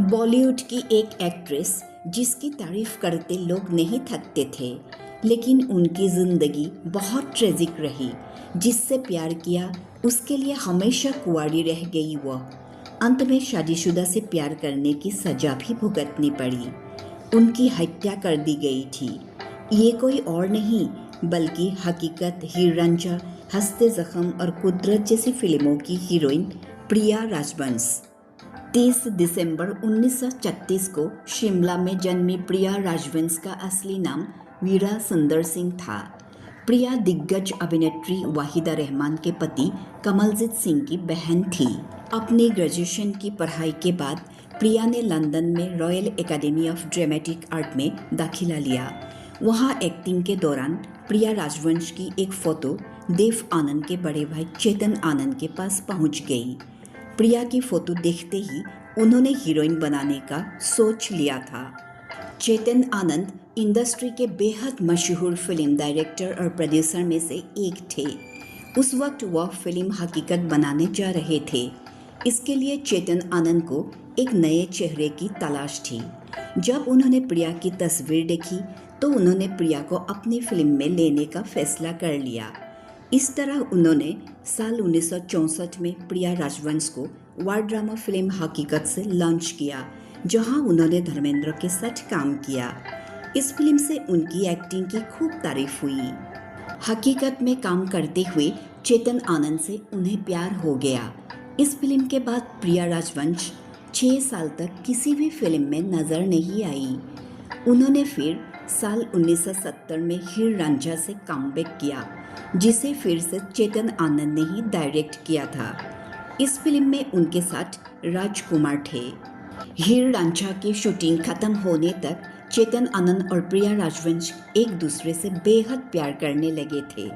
बॉलीवुड की एक एक्ट्रेस जिसकी तारीफ करते लोग नहीं थकते थे, लेकिन उनकी ज़िंदगी बहुत ट्रेजिक रही। जिससे प्यार किया उसके लिए हमेशा कुंवारी रह गई वह। अंत में शादीशुदा से प्यार करने की सजा भी भुगतनी पड़ी। उनकी हत्या कर दी गई थी। ये कोई और नहीं बल्कि हकीकत, हीर रांझा, हंसते जख्म और कुदरत जैसी फिल्मों की हीरोइन प्रिया राजवंश। 30 दिसंबर 1936 को शिमला में जन्मी प्रिया राजवंश का असली नाम वीरा सुंदर सिंह था। प्रिया दिग्गज अभिनेत्री वाहिदा रहमान के पति कमलजीत सिंह की बहन थी। अपनी ग्रेजुएशन की पढ़ाई के बाद प्रिया ने लंदन में royal academy of dramatic art में दाखिला लिया। वहां एक्टिंग के दौरान प्रिया राजवंश की एक फ़ोटो देव आनंद के बड़े भाई चेतन आनंद के पास पहुंच गई। प्रिया की फ़ोटो देखते ही उन्होंने हीरोइन बनाने का सोच लिया था। चेतन आनंद इंडस्ट्री के बेहद मशहूर फिल्म डायरेक्टर और प्रोड्यूसर में से एक थे। उस वक्त वह फिल्म हकीकत बनाने जा रहे थे। इसके लिए चेतन आनंद को एक नए चेहरे की तलाश थी। जब उन्होंने प्रिया की तस्वीर देखी तो उन्होंने प्रिया को अपनी फिल्म में लेने का फैसला कर लिया। इस तरह उन्होंने साल 1964 में प्रिया राजवंश को वार ड्रामा फिल्म हकीकत से लॉन्च किया, जहां उन्होंने धर्मेंद्र के साथ काम किया। इस फिल्म से उनकी एक्टिंग की खूब तारीफ हुई। हकीकत में काम करते हुए चेतन आनंद से उन्हें प्यार हो गया। इस फिल्म के बाद प्रिया राजवंश 6 साल तक किसी भी फिल्म में नजर नहीं आई। उन्होंने फिर साल 1970 में हीर रांझा से कमबैक किया, जिसे फिर से चेतन आनंद ने ही डायरेक्ट किया था। इस फिल्म में उनके साथ राजकुमार थे। हीर रांझा की शूटिंग खत्म होने तक चेतन आनंद और प्रिया राजवंश एक दूसरे से बेहद प्यार करने लगे थे।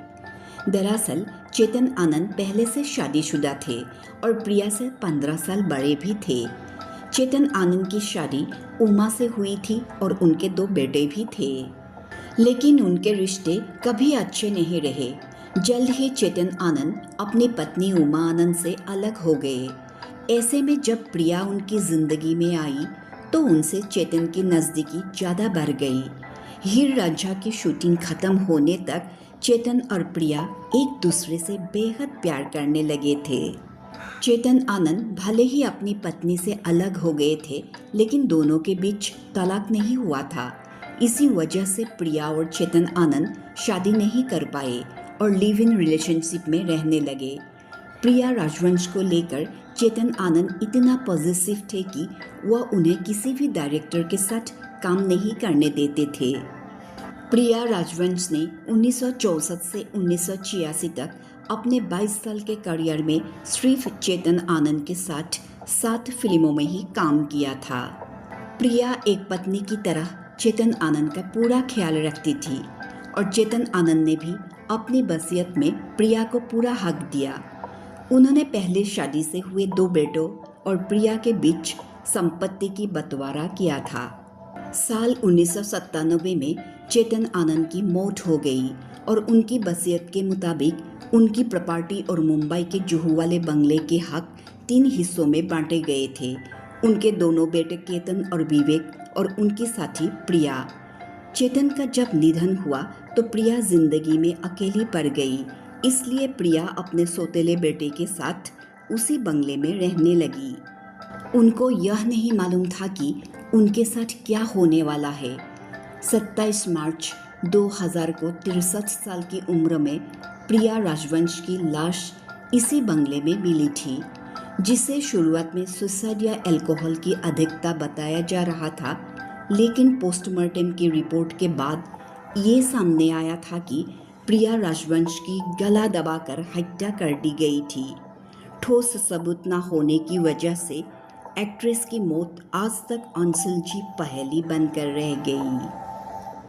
दरअसल चेतन आनंद पहले से शादीशुदा थे और प्रिया से 15 साल बड़े भी थे। चेतन आनंद की शादी उमा से हुई थी और उनके 2 बेटे भी थे, लेकिन उनके रिश्ते कभी अच्छे नहीं रहे। जल्द ही चेतन आनंद अपनी पत्नी उमा आनंद से अलग हो गए। ऐसे में जब प्रिया उनकी जिंदगी में आई तो उनसे चेतन की नज़दीकी ज़्यादा बढ़ गई। हीर रांझा की शूटिंग खत्म होने तक चेतन और प्रिया एक दूसरे से बेहद प्यार करने लगे थे। चेतन आनंद भले ही अपनी पत्नी से अलग हो गए थे, लेकिन दोनों के बीच तलाक नहीं हुआ था। इसी वजह से प्रिया और चेतन आनंद शादी नहीं कर पाए और लिव इन रिलेशनशिप में रहने लगे। प्रिया राजवंश को लेकर चेतन आनंद इतना पॉजिटिव थे कि वह उन्हें किसी भी डायरेक्टर के साथ काम नहीं करने देते थे। प्रिया राजवंश ने 1964 से 1986 तक अपने 22 साल के करियर में सिर्फ चेतन आनंद के साथ 7 फिल्मों में ही काम किया था। प्रिया एक पत्नी की तरह चेतन आनंद का पूरा ख्याल रखती थी और चेतन आनंद ने भी अपनी वसीयत में प्रिया को पूरा हक दिया। उन्होंने पहले शादी से हुए 2 बेटों और प्रिया के बीच संपत्ति की बंटवारा किया था। साल 1997 में चेतन आनंद की मौत हो गई और उनकी वसीयत के मुताबिक उनकी प्रॉपर्टी और मुंबई के जुहू वाले बंगले के हक 3 हिस्सों में बांटे गए थे। उनके दोनों बेटे केतन और विवेक और उनकी साथी प्रिया। चेतन का जब निधन हुआ तो प्रिया जिंदगी में अकेली पड़ गई, इसलिए प्रिया अपने सौतेले बेटे के साथ उसी बंगले में रहने लगी। उनको यह नहीं मालूम था कि उनके साथ क्या होने वाला है। 27 मार्च 2000 को 63 साल की उम्र में प्रिया राजवंश की लाश इसी बंगले में मिली थी, जिसे शुरुआत में सुसाइड या अल्कोहल की अधिकता बताया जा रहा था, लेकिन पोस्टमार्टम की रिपोर्ट के बाद ये सामने आया था कि प्रिया राजवंश की गला दबाकर हत्या कर दी गई थी। ठोस सबूत न होने की वजह से एक्ट्रेस की मौत आज तक अनसुलझी पहेली बनकर रह गई।